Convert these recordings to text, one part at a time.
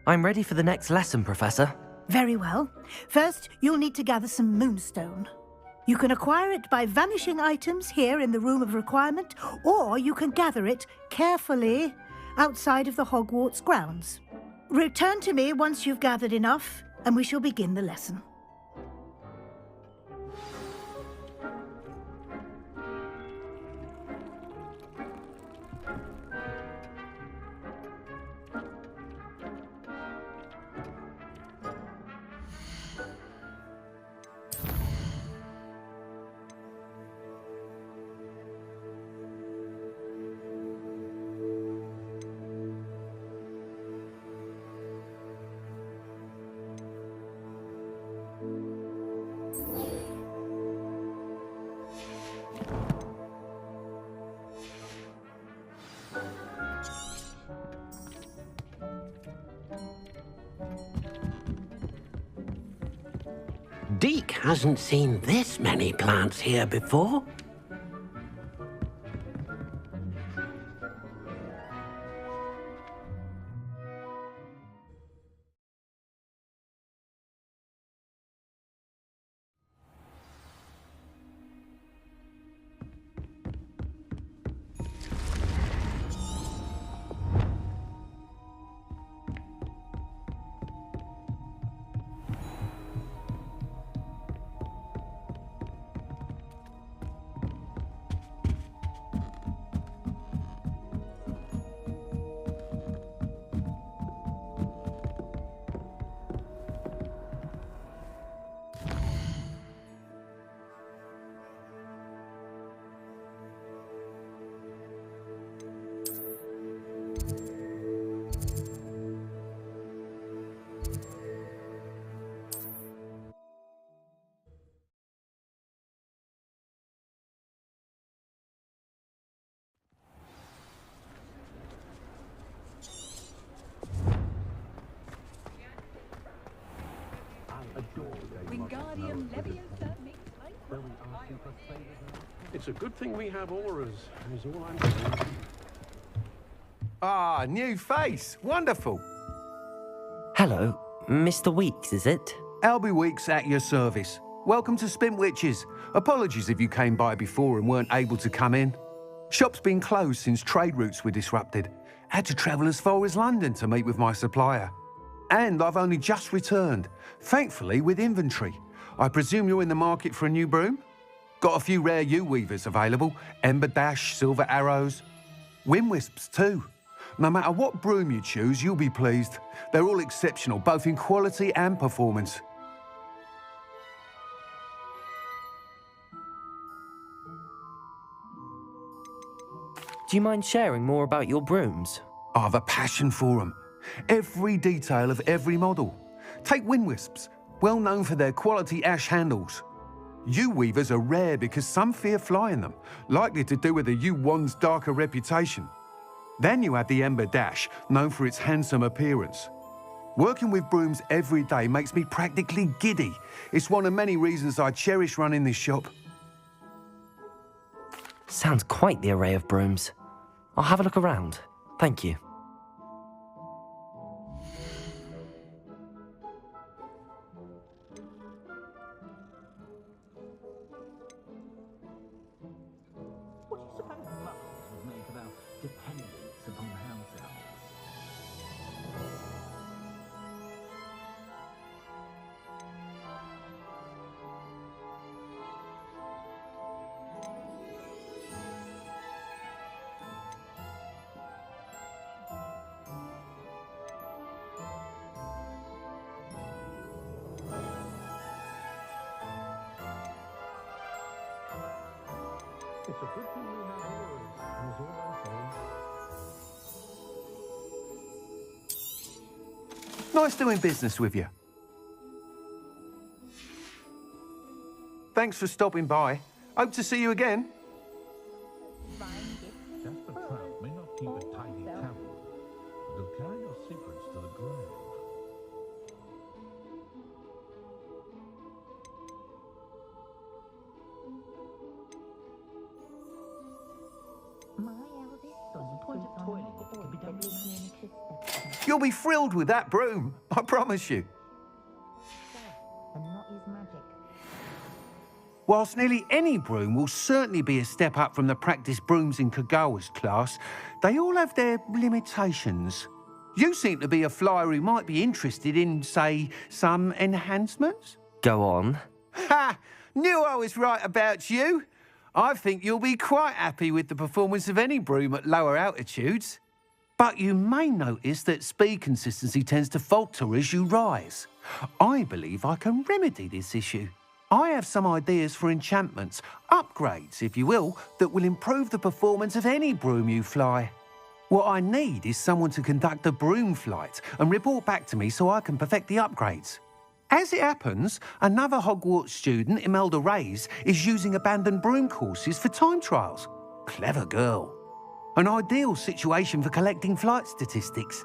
I'm ready for the next lesson, Professor. Very well. First, you'll need to gather some moonstone. You can acquire it by vanishing items here in the Room of Requirement, or you can gather it carefully outside of the Hogwarts grounds. Return to me once you've gathered enough, and we shall begin the lesson. Deke hasn't seen this many plants here before. It's a good thing we have auras, is all I'm saying. Ah, new face. Wonderful. Hello, Mr. Weeks, is it? Albie Weeks at your service. Welcome to Spintwitches. Apologies if you came by before and weren't able to come in. Shop's been closed since trade routes were disrupted. Had to travel as far as London to meet with my supplier. And I've only just returned, thankfully with inventory. I presume you're in the market for a new broom? Got a few rare U-weavers available. Ember Dash, Silver Arrows. Wind Wisps too. No matter what broom you choose, you'll be pleased. They're all exceptional, both in quality and performance. Do you mind sharing more about your brooms? I've a passion for them. Every detail of every model. Take Wind Wisps, well known for their quality ash handles. U-weavers are rare because some fear flying them, likely to do with the U-wand's darker reputation. Then you have the Ember Dash, known for its handsome appearance. Working with brooms every day makes me practically giddy. It's one of many reasons I cherish running this shop. Sounds quite the array of brooms. I'll have a look around. Thank you. It's a good thing we have auras, is all I'm saying. Nice doing business with you. Thanks for stopping by. Hope to see you again. Jasper Trout may not keep a tidy tablet, but he'll carry your secrets to the grave. My eldest son put You'll be thrilled with that broom, I promise you. Whilst nearly any broom will certainly be a step up from the practice brooms in Kagawa's class, they all have their limitations. You seem to be a flyer who might be interested in, say, some enhancements? Go on. Ha! Knew I was right about you. I think you'll be quite happy with the performance of any broom at lower altitudes. But you may notice that speed consistency tends to falter as you rise. I believe I can remedy this issue. I have some ideas for enchantments, upgrades, if you will, that will improve the performance of any broom you fly. What I need is someone to conduct a broom flight and report back to me so I can perfect the upgrades. As it happens, another Hogwarts student, Imelda Reyes, is using abandoned broom courses for time trials. Clever girl. An ideal situation for collecting flight statistics.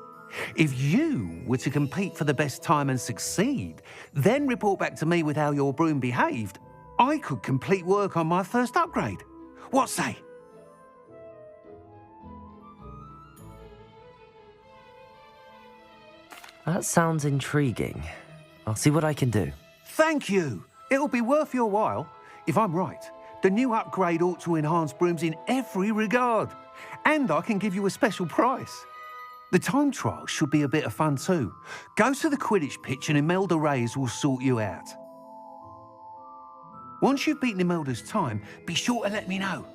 If you were to compete for the best time and succeed, then report back to me with how your broom behaved, I could complete work on my first upgrade. What say? That sounds intriguing. I'll see what I can do. Thank you. It'll be worth your while. If I'm right, the new upgrade ought to enhance brooms in every regard. And I can give you a special price. The time trial should be a bit of fun too. Go to the Quidditch pitch and Imelda Reyes will sort you out. Once you've beaten Imelda's time, be sure to let me know.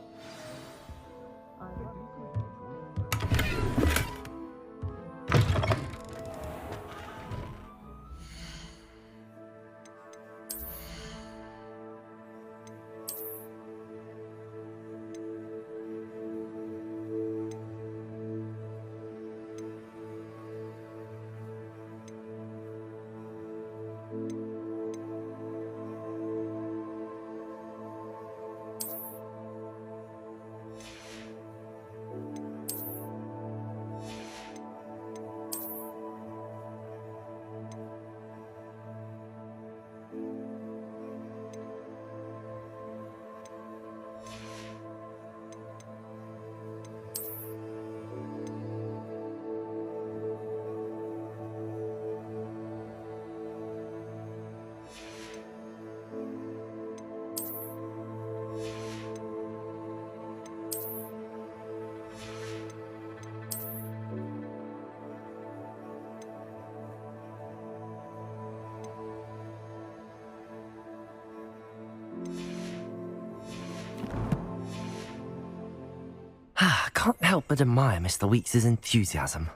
Can't help but admire Mr. Weekes' enthusiasm.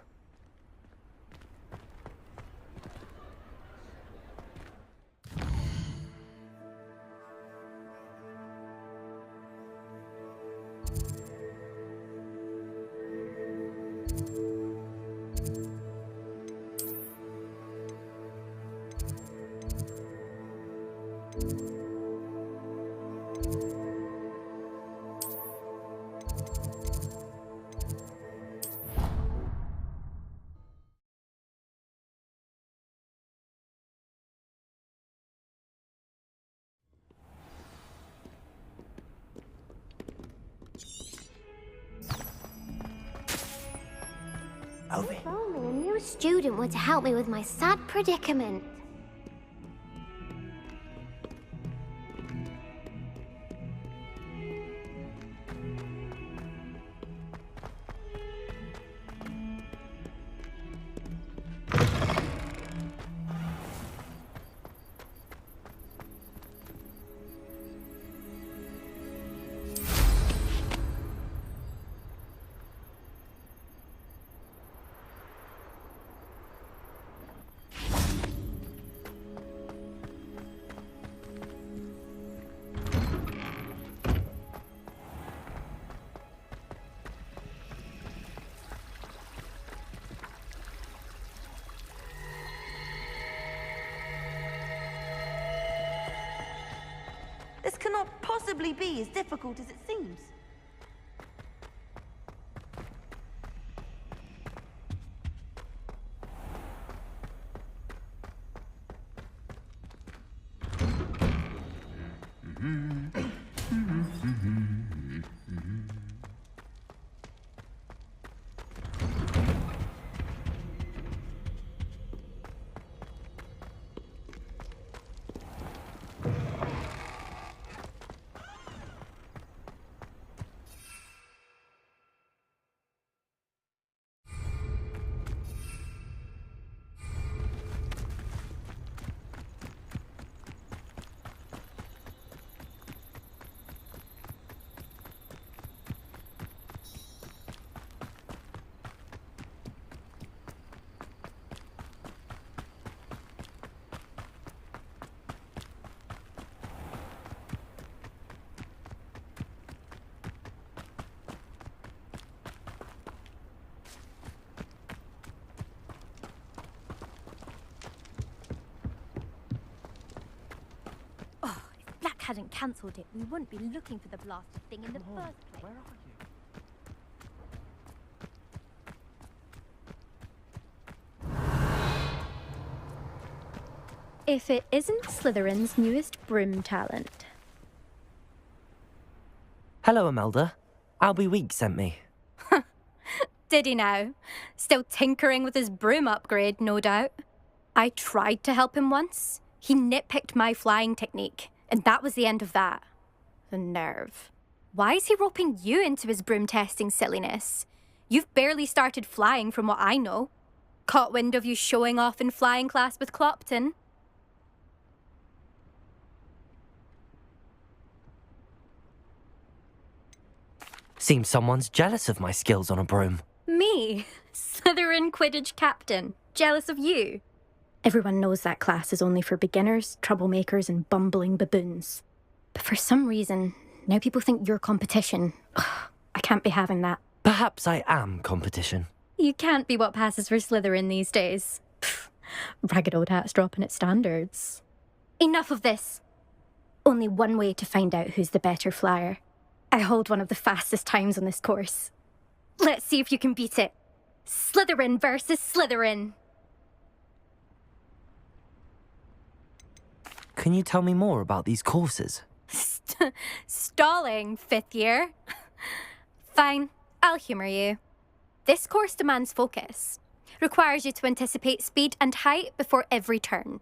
If only a new student were to help me with my sad predicament. This cannot possibly be as difficult as it seems. hadn't cancelled it, we wouldn't be looking for the blasted thing in the first place. Where are you? If it isn't Slytherin's newest broom talent. Hello, Imelda. Albie Week sent me. Did he now? Still tinkering with his broom upgrade, no doubt. I tried to help him once. He nitpicked my flying technique, and that was the end of that. The nerve. Why is he roping you into his broom testing silliness? You've barely started flying from what I know. Caught wind of you showing off in flying class with Clopton. Seems someone's jealous of my skills on a broom. Me? Slytherin Quidditch captain. Jealous of you? Everyone knows that class is only for beginners, troublemakers, and bumbling baboons. But for some reason, now people think you're competition. Ugh, I can't be having that. Perhaps I am competition. You can't be what passes for Slytherin these days. Pfft, ragged old hat's dropping its standards. Enough of this. Only one way to find out who's the better flyer. I hold one of the fastest times on this course. Let's see if you can beat it. Slytherin versus Slytherin. Can you tell me more about these courses? Stalling, 5th year. Fine, I'll humour you. This course demands focus. Requires you to anticipate speed and height before every turn.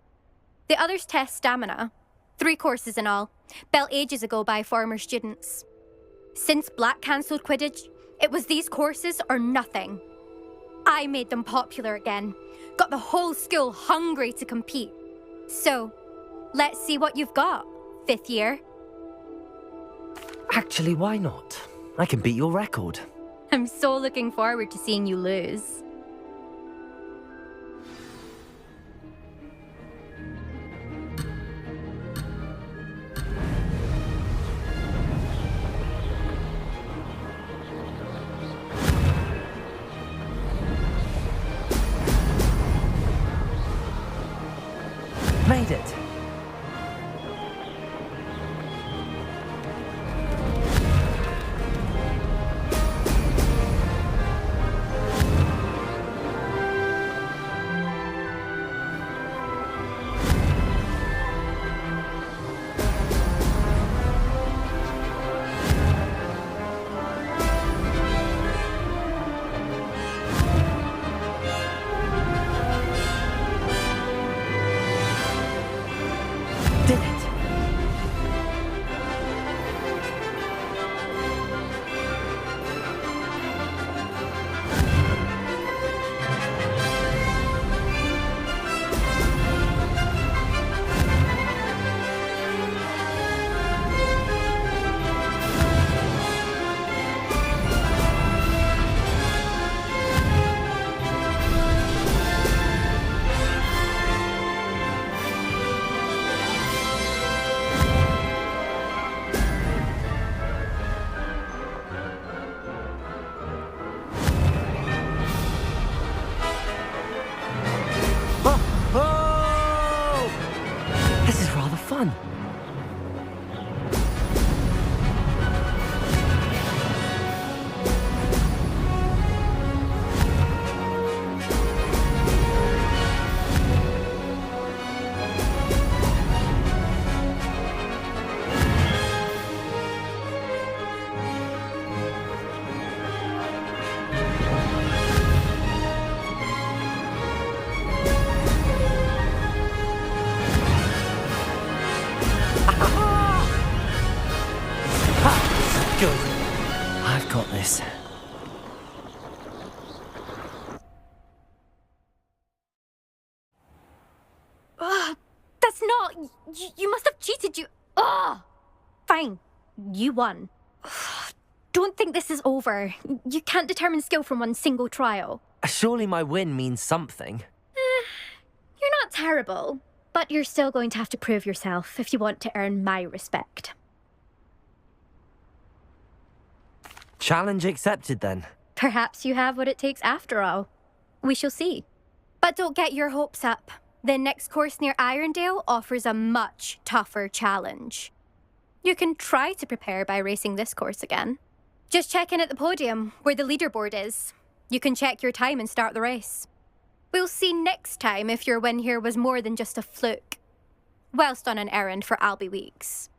The others test stamina. 3 courses in all, built ages ago by former students. Since Black cancelled Quidditch, it was these courses or nothing. I made them popular again. Got the whole school hungry to compete. So, let's see what you've got, 5th year. Actually, why not? I can beat your record. I'm so looking forward to seeing you lose. Made it! Did it! This is rather fun. Good. I've got this. That's not... You must have cheated, you... Fine. You won. Don't think this is over. You can't determine skill from one single trial. Surely my win means something. You're not terrible, but you're still going to have to prove yourself if you want to earn my respect. Challenge accepted then. Perhaps you have what it takes after all. We shall see. But don't get your hopes up. The next course near Irondale offers a much tougher challenge. You can try to prepare by racing this course again. Just check in at the podium, where the leaderboard is. You can check your time and start the race. We'll see next time if your win here was more than just a fluke, whilst on an errand for Albie Weeks.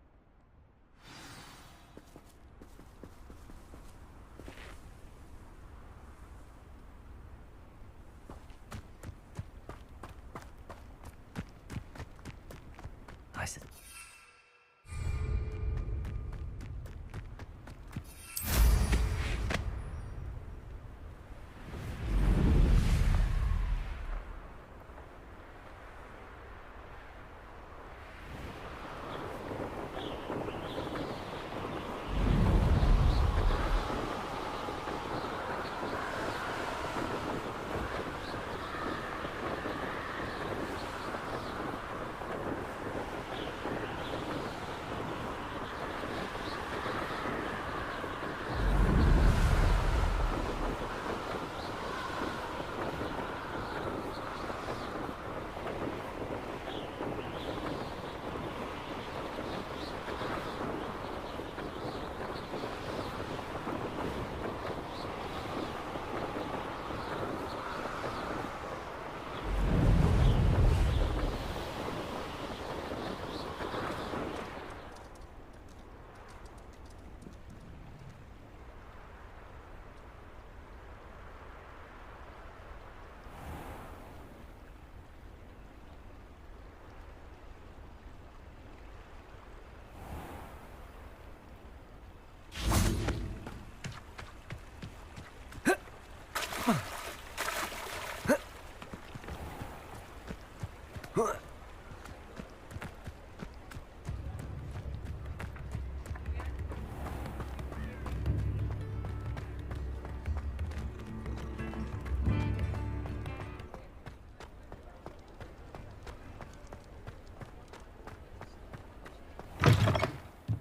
I said.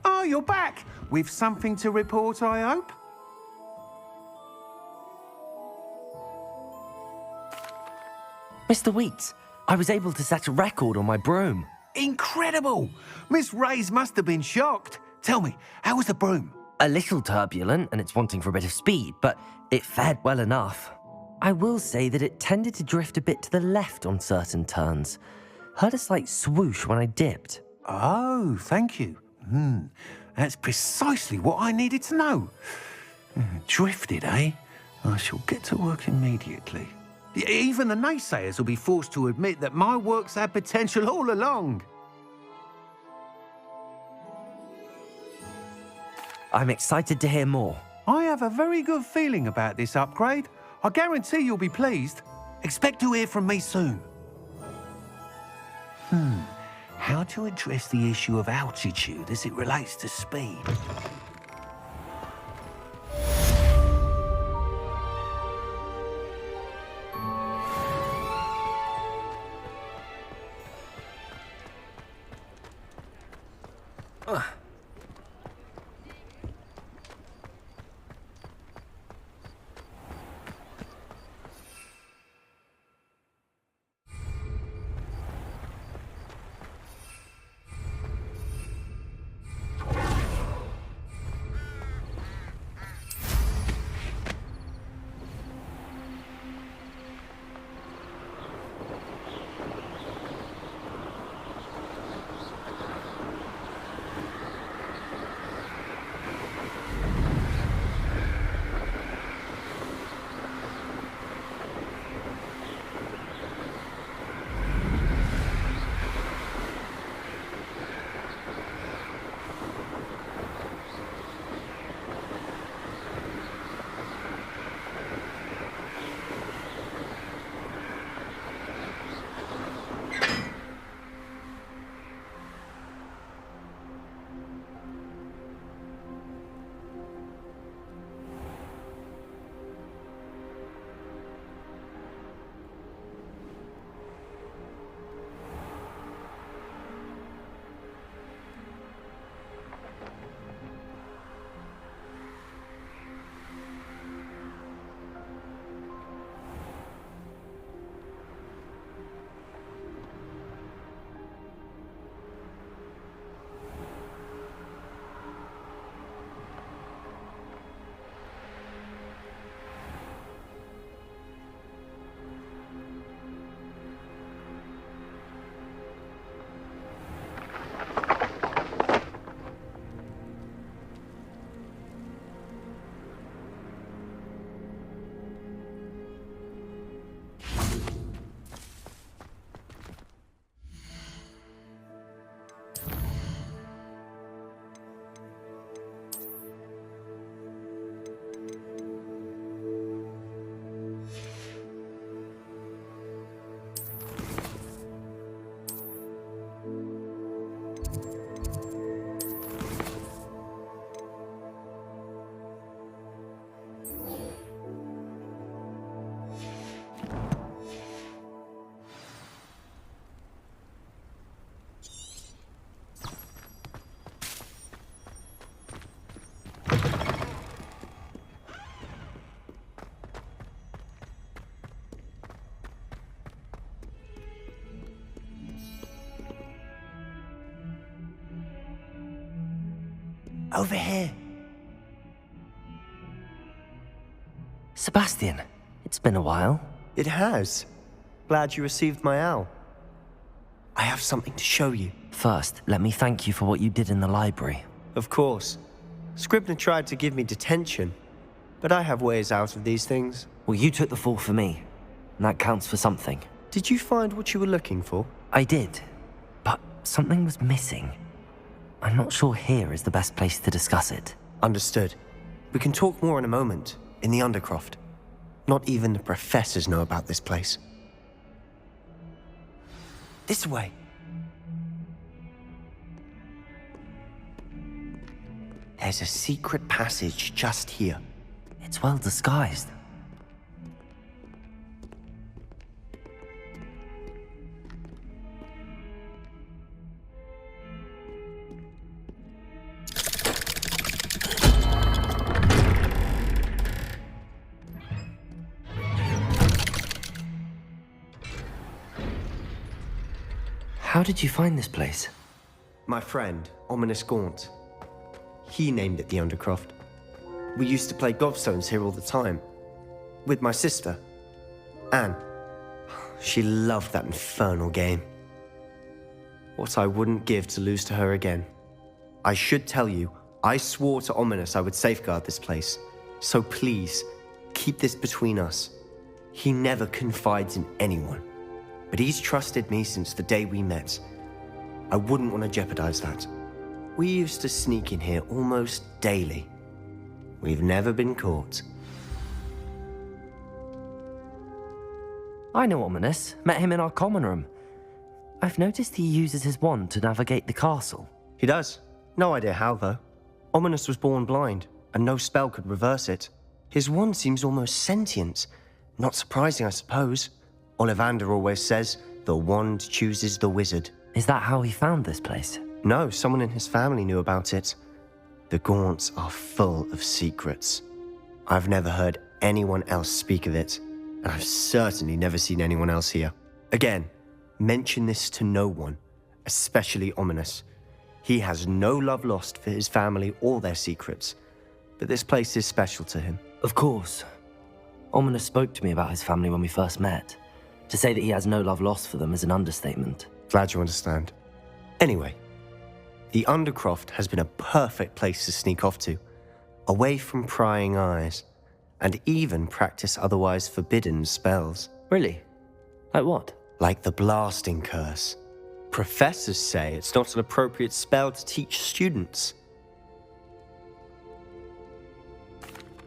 Oh, you're back! With something to report, I hope? Mr. Weeks, I was able to set a record on my broom. Incredible! Miss Reyes must have been shocked. Tell me, how was the broom? A little turbulent and it's wanting for a bit of speed, but it fared well enough. I will say that it tended to drift a bit to the left on certain turns. Heard a slight swoosh when I dipped. Oh, thank you. That's precisely what I needed to know. Drifted, eh? I shall get to work immediately. Even the naysayers will be forced to admit that my work's had potential all along. I'm excited to hear more. I have a very good feeling about this upgrade. I guarantee you'll be pleased. Expect to hear from me soon. How to address the issue of altitude as it relates to speed? Over here. Sebastian, it's been a while. It has. Glad you received my owl. I have something to show you. First, let me thank you for what you did in the library. Of course. Scribner tried to give me detention, but I have ways out of these things. Well, you took the fall for me, and that counts for something. Did you find what you were looking for? I did, but something was missing. I'm not sure here is the best place to discuss it. Understood. We can talk more in a moment, in the Undercroft. Not even the professors know about this place. This way. There's a secret passage just here. It's well disguised. How did you find this place? My friend, Ominous Gaunt. He named it the Undercroft. We used to play gobstones here all the time. With my sister, Anne. She loved that infernal game. What I wouldn't give to lose to her again. I should tell you, I swore to Ominous I would safeguard this place. So please, keep this between us. He never confides in anyone. But he's trusted me since the day we met. I wouldn't want to jeopardize that. We used to sneak in here almost daily. We've never been caught. I know Ominous. Met him in our common room. I've noticed he uses his wand to navigate the castle. He does. No idea how, though. Ominous was born blind, and no spell could reverse it. His wand seems almost sentient. Not surprising, I suppose. Ollivander always says, the wand chooses the wizard. Is that how he found this place? No, someone in his family knew about it. The Gaunts are full of secrets. I've never heard anyone else speak of it, and I've certainly never seen anyone else here. Again, mention this to no one, especially Ominous. He has no love lost for his family or their secrets, but this place is special to him. Of course. Ominous spoke to me about his family when we first met. To say that he has no love lost for them is an understatement. Glad you understand. Anyway, the Undercroft has been a perfect place to sneak off to, away from prying eyes, and even practice otherwise forbidden spells. Really? Like what? Like the blasting curse. Professors say it's not an appropriate spell to teach students.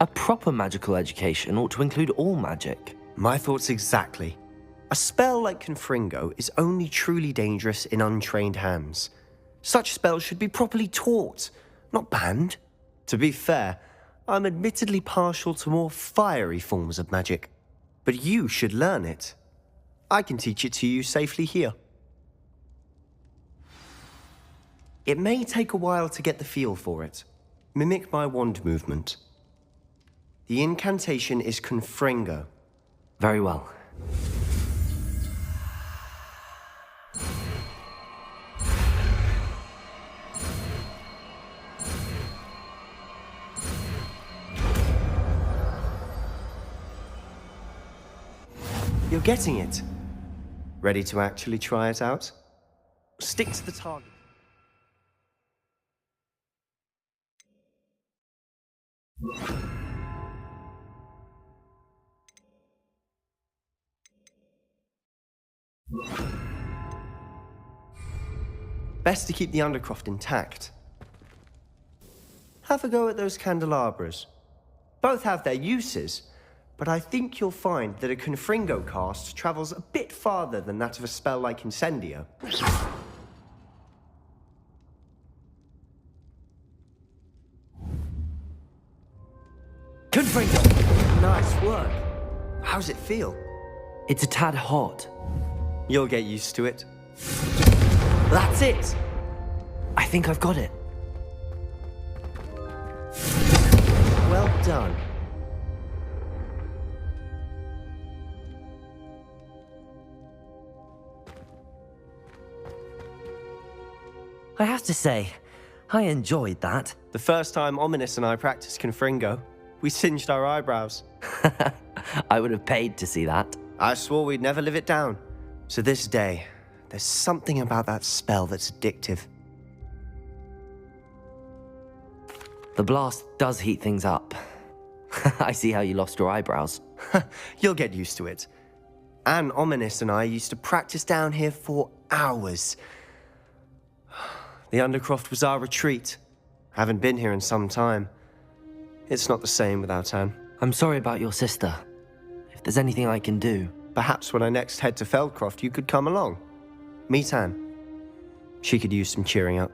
A proper magical education ought to include all magic. My thoughts exactly. A spell like Confringo is only truly dangerous in untrained hands. Such spells should be properly taught, not banned. To be fair, I'm admittedly partial to more fiery forms of magic. But you should learn it. I can teach it to you safely here. It may take a while to get the feel for it. Mimic my wand movement. The incantation is Confringo. Very well. You're getting it. Ready to actually try it out? Stick to the target. Best to keep the Undercroft intact. Have a go at those candelabras. Both have their uses, but I think you'll find that a Confringo cast travels a bit farther than that of a spell like Incendio. Confringo! Nice work. How's it feel? It's a tad hot. You'll get used to it. That's it! I think I've got it. Well done. I have to say, I enjoyed that. The first time Ominous and I practiced Confringo, we singed our eyebrows. I would have paid to see that. I swore we'd never live it down. So this day, there's something about that spell that's addictive. The blast does heat things up. I see how you lost your eyebrows. You'll get used to it. And Ominous and I used to practice down here for hours. The Undercroft was our retreat. Haven't been here in some time. It's not the same without Anne. I'm sorry about your sister. If there's anything I can do... Perhaps when I next head to Feldcroft, you could come along. Meet Anne. She could use some cheering up.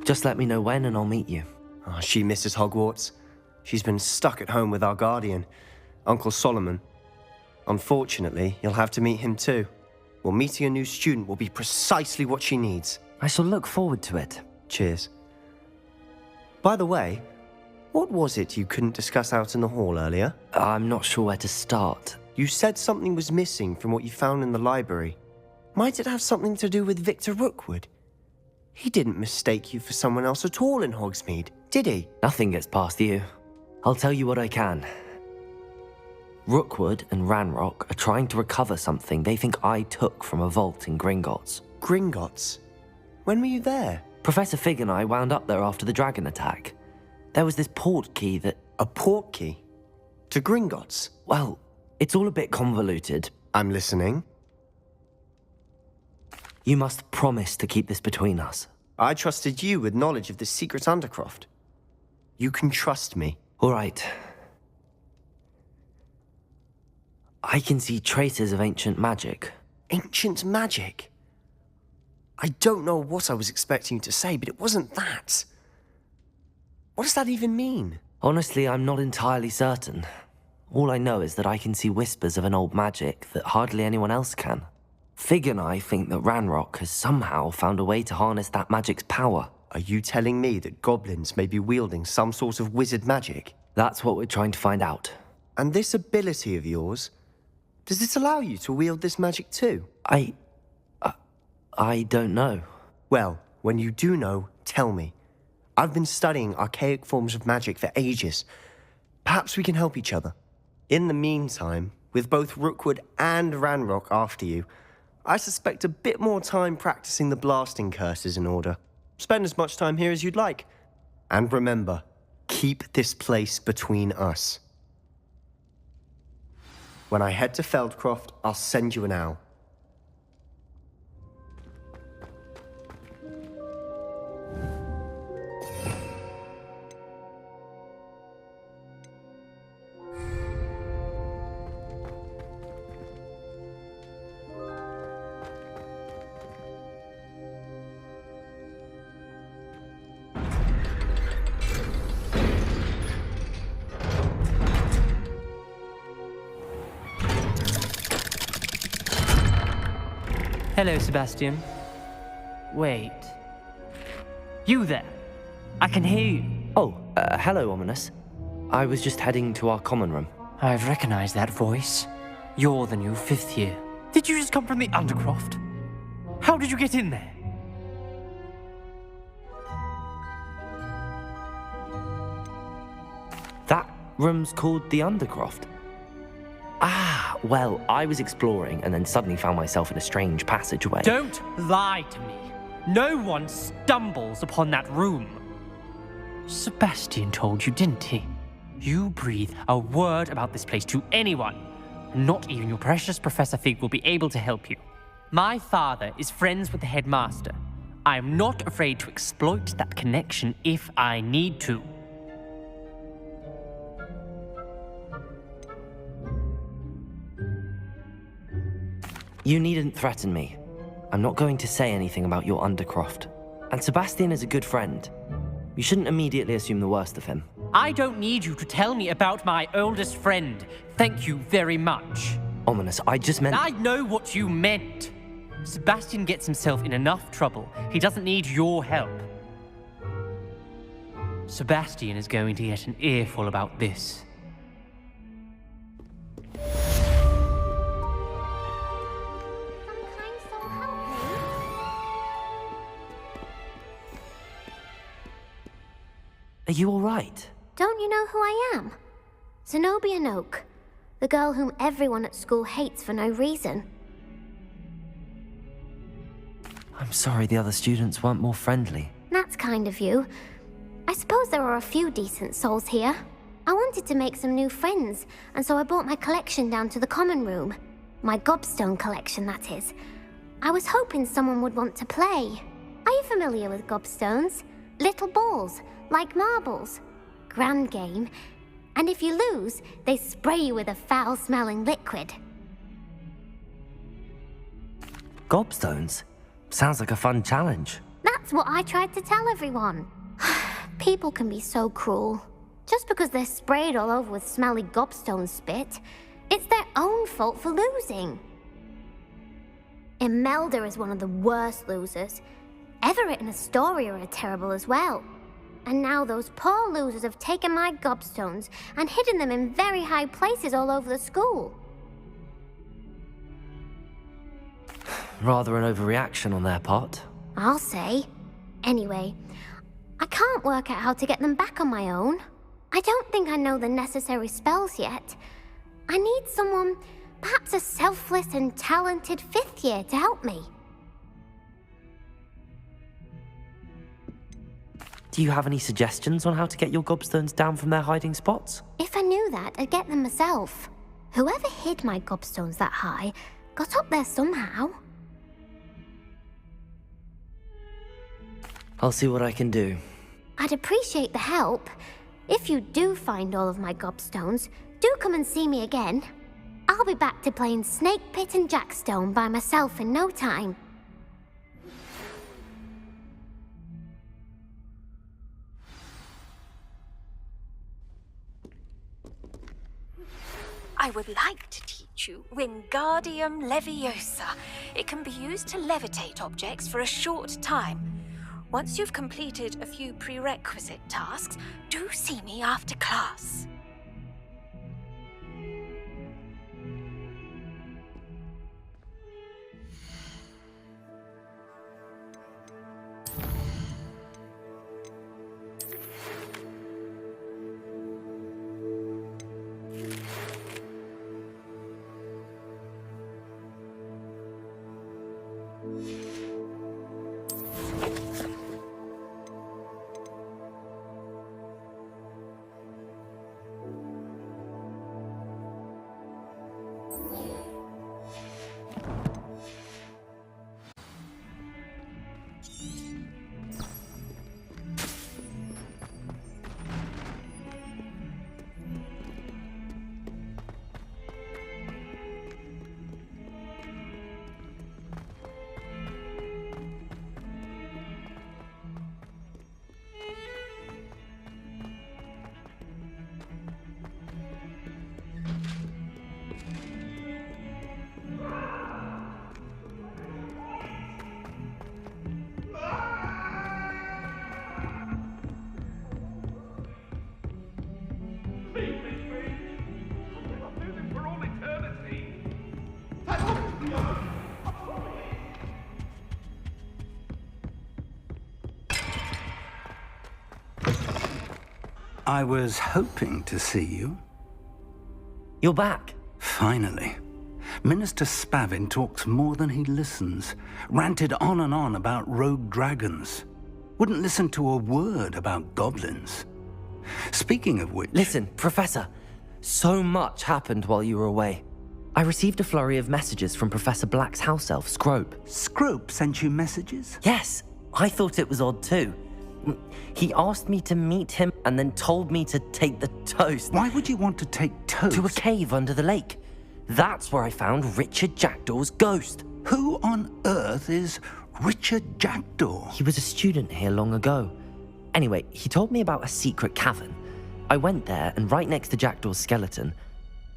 Just let me know when and I'll meet you. Oh, she misses Hogwarts. She's been stuck at home with our guardian, Uncle Solomon. Unfortunately, you'll have to meet him too. Well, meeting a new student will be precisely what she needs. I shall look forward to it. Cheers. By the way, what was it you couldn't discuss out in the hall earlier? I'm not sure where to start. You said something was missing from what you found in the library. Might it have something to do with Victor Rookwood? He didn't mistake you for someone else at all in Hogsmeade, did he? Nothing gets past you. I'll tell you what I can. Rookwood and Ranrock are trying to recover something they think I took from a vault in Gringotts. Gringotts? When were you there? Professor Fig and I wound up there after the dragon attack. There was this port key that... A port key? To Gringotts? Well, it's all a bit convoluted. I'm listening. You must promise to keep this between us. I trusted you with knowledge of the secret Undercroft. You can trust me. All right. I can see traces of ancient magic. Ancient magic? I don't know what I was expecting you to say, but it wasn't that. What does that even mean? Honestly, I'm not entirely certain. All I know is that I can see whispers of an old magic that hardly anyone else can. Fig and I think that Ranrock has somehow found a way to harness that magic's power. Are you telling me that goblins may be wielding some sort of wizard magic? That's what we're trying to find out. And this ability of yours, does it allow you to wield this magic too? I don't know. Well, when you do know, tell me. I've been studying archaic forms of magic for ages. Perhaps we can help each other. In the meantime, with both Rookwood and Ranrock after you, I suspect a bit more time practicing the blasting curse is in order. Spend as much time here as you'd like. And remember, keep this place between us. When I head to Feldcroft, I'll send you an owl. Hello, Sebastian. Wait. You there? I can hear you. Oh, hello, Ominous. I was just heading to our common room. I've recognized that voice. You're the new 5th year. Did you just come from the Undercroft? How did you get in there? That room's called the Undercroft. Ah, well, I was exploring and then suddenly found myself in a strange passageway. Don't lie to me. No one stumbles upon that room. Sebastian told you, didn't he? You breathe a word about this place to anyone, and not even your precious Professor Fig will be able to help you. My father is friends with the headmaster. I am not afraid to exploit that connection if I need to. You needn't threaten me. I'm not going to say anything about your Undercroft. And Sebastian is a good friend. You shouldn't immediately assume the worst of him. I don't need you to tell me about my oldest friend. Thank you very much. Ominous, I just meant... I know what you meant. Sebastian gets himself in enough trouble. He doesn't need your help. Sebastian is going to get an earful about this. Are you all right? Don't you know who I am? Zenobia Noak, the girl whom everyone at school hates for no reason. I'm sorry the other students weren't more friendly. That's kind of you. I suppose there are a few decent souls here. I wanted to make some new friends, and so I brought my collection down to the common room. My gobstone collection, that is. I was hoping someone would want to play. Are you familiar with gobstones? Little balls, like marbles. Grand game. And if you lose, they spray you with a foul-smelling liquid. Gobstones? Sounds like a fun challenge. That's what I tried to tell everyone. People can be so cruel. Just because they're sprayed all over with smelly gobstone spit, it's their own fault for losing. Imelda is one of the worst losers. Everett and Astoria are terrible as well. And now those poor losers have taken my gobstones and hidden them in very high places all over the school. Rather an overreaction on their part. I'll say. Anyway, I can't work out how to get them back on my own. I don't think I know the necessary spells yet. I need someone, perhaps a selfless and talented 5th year to help me. Do you have any suggestions on how to get your gobstones down from their hiding spots? If I knew that, I'd get them myself. Whoever hid my gobstones that high got up there somehow. I'll see what I can do. I'd appreciate the help. If you do find all of my gobstones, do come and see me again. I'll be back to playing Snake Pit and Jackstone by myself in no time. I would like to teach you Wingardium Leviosa. It can be used to levitate objects for a short time. Once you've completed a few prerequisite tasks, do see me after class. I was hoping to see you. You're back. Finally. Minister Spavin talks more than he listens. Ranted on and on about rogue dragons. Wouldn't listen to a word about goblins. Speaking of which... Listen, Professor. So much happened while you were away. I received a flurry of messages from Professor Black's house elf, Scrope. Scrope sent you messages? Yes. I thought it was odd too. He asked me to meet him and then told me to take the toast. Why would you want to take toast? To a cave under the lake. That's where I found Richard Jackdaw's ghost. Who on earth is Richard Jackdaw? He was a student here long ago. Anyway, he told me about a secret cavern. I went there, and right next to Jackdaw's skeleton,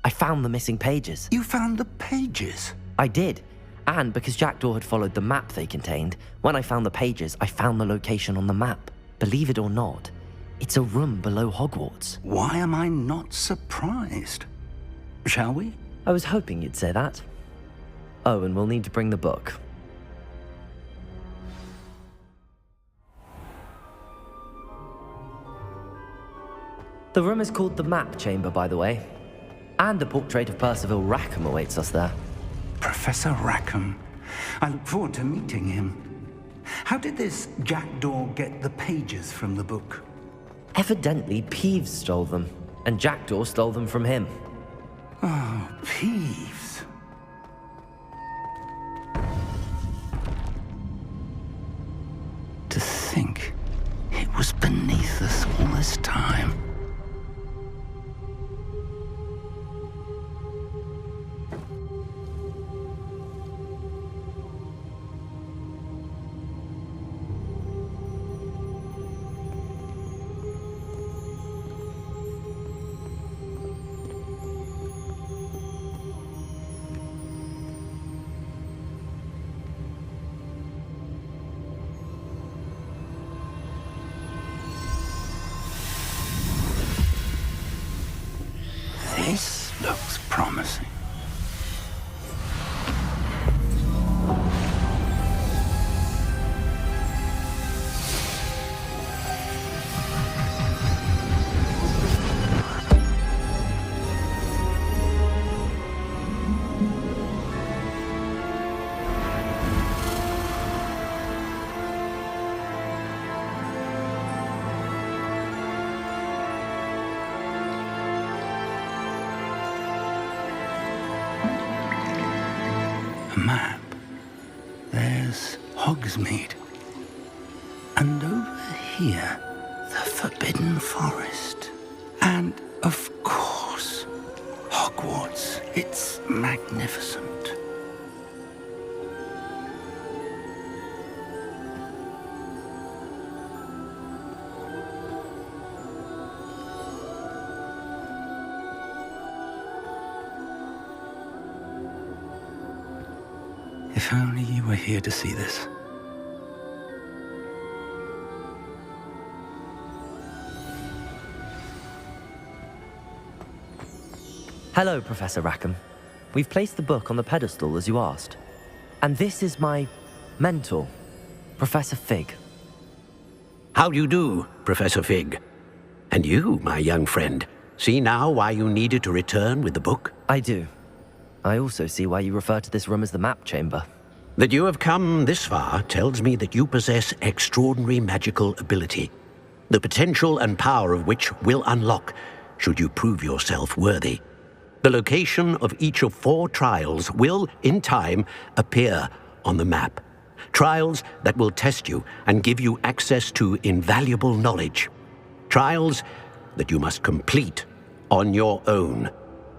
I found the missing pages. You found the pages? I did. And because Jackdaw had followed the map they contained, when I found the pages, I found the location on the map. Believe it or not, it's a room below Hogwarts. Why am I not surprised? Shall we? I was hoping you'd say that. Oh, and we'll need to bring the book. The room is called the Map Chamber, by the way. And a portrait of Percival Rackham awaits us there. Professor Rackham. I look forward to meeting him. How did this jackdaw get the pages from the book? Evidently, Peeves stole them, and Jackdaw stole them from him. Oh, Peeves. To think it was beneath us all this time. This looks promising. Map. There's Hogsmeade. And over here, the Forbidden Forest. And, of course, Hogwarts. It's magnificent. If only you were here to see this. Hello, Professor Rackham. We've placed the book on the pedestal as you asked. And this is my mentor, Professor Fig. How do you do, Professor Fig? And you, my young friend, see now why you needed to return with the book? I do. I also see why you refer to this room as the Map Chamber. That you have come this far tells me that you possess extraordinary magical ability, the potential and power of which will unlock should you prove yourself worthy. The location of each of 4 trials will, in time, appear on the map. Trials that will test you and give you access to invaluable knowledge. Trials that you must complete on your own.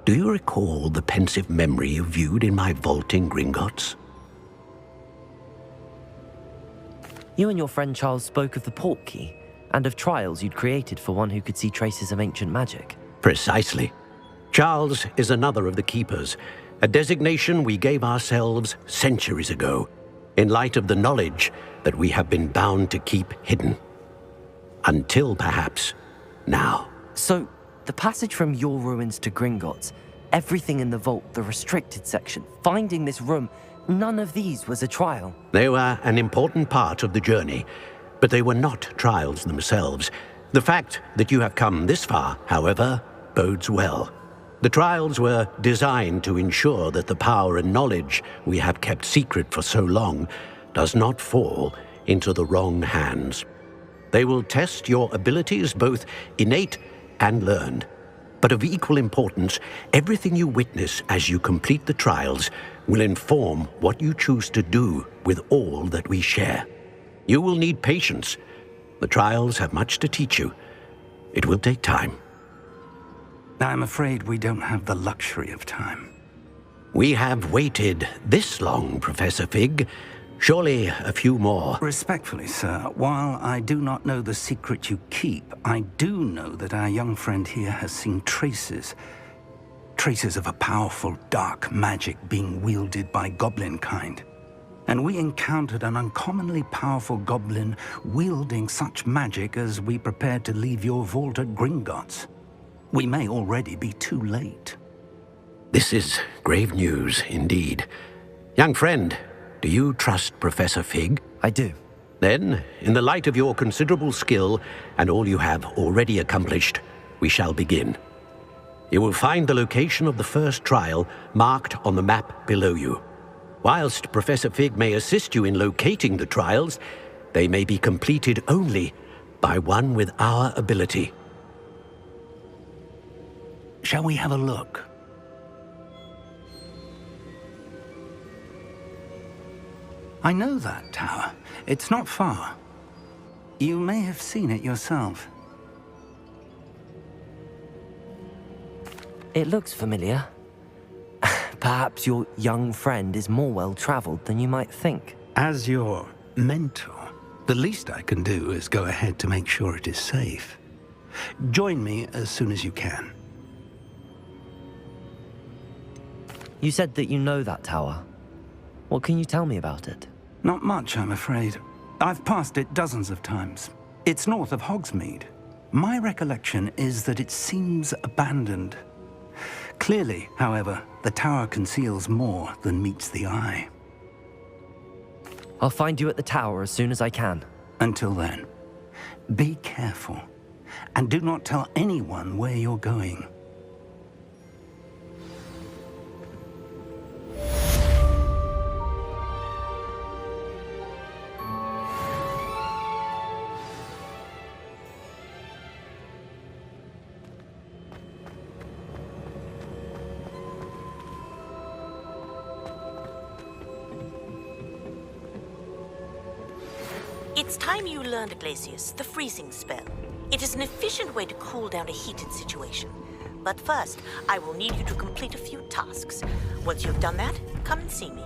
Do you recall the pensive memory you viewed in my vault in Gringotts? You and your friend Charles spoke of the Portkey, and of trials you'd created for one who could see traces of ancient magic. Precisely. Charles is another of the Keepers, a designation we gave ourselves centuries ago, in light of the knowledge that we have been bound to keep hidden. Until, perhaps, now. So, the passage from your ruins to Gringotts, everything in the vault, the restricted section, finding this room, none of these was a trial. They were an important part of the journey, but they were not trials themselves. The fact that you have come this far, however, bodes well. The trials were designed to ensure that the power and knowledge we have kept secret for so long does not fall into the wrong hands. They will test your abilities, both innate and learned. But of equal importance, everything you witness as you complete the trials will inform what you choose to do with all that we share. You will need patience. The trials have much to teach you. It will take time. I'm afraid we don't have the luxury of time. We have waited this long, Professor Fig. Surely a few more. Respectfully, sir, while I do not know the secret you keep, I do know that our young friend here has seen traces of a powerful dark magic being wielded by goblin kind. And we encountered an uncommonly powerful goblin wielding such magic as we prepared to leave your vault at Gringotts. We may already be too late. This is grave news indeed. Young friend, do you trust Professor Fig? I do. Then, in the light of your considerable skill and all you have already accomplished, we shall begin. You will find the location of the first trial marked on the map below you. Whilst Professor Fig may assist you in locating the trials, they may be completed only by one with our ability. Shall we have a look? I know that tower. It's not far. You may have seen it yourself. It looks familiar. Perhaps your young friend is more well-traveled than you might think. As your mentor, the least I can do is go ahead to make sure it is safe. Join me as soon as you can. You said that you know that tower. What can you tell me about it? Not much, I'm afraid. I've passed it dozens of times. It's north of Hogsmeade. My recollection is that it seems abandoned. Clearly, however, the tower conceals more than meets the eye. I'll find you at the tower as soon as I can. Until then, be careful, and do not tell anyone where you're going. It's time you learned, Glacius, the freezing spell. It is an efficient way to cool down a heated situation. But first, I will need you to complete a few tasks. Once you've done that, come and see me.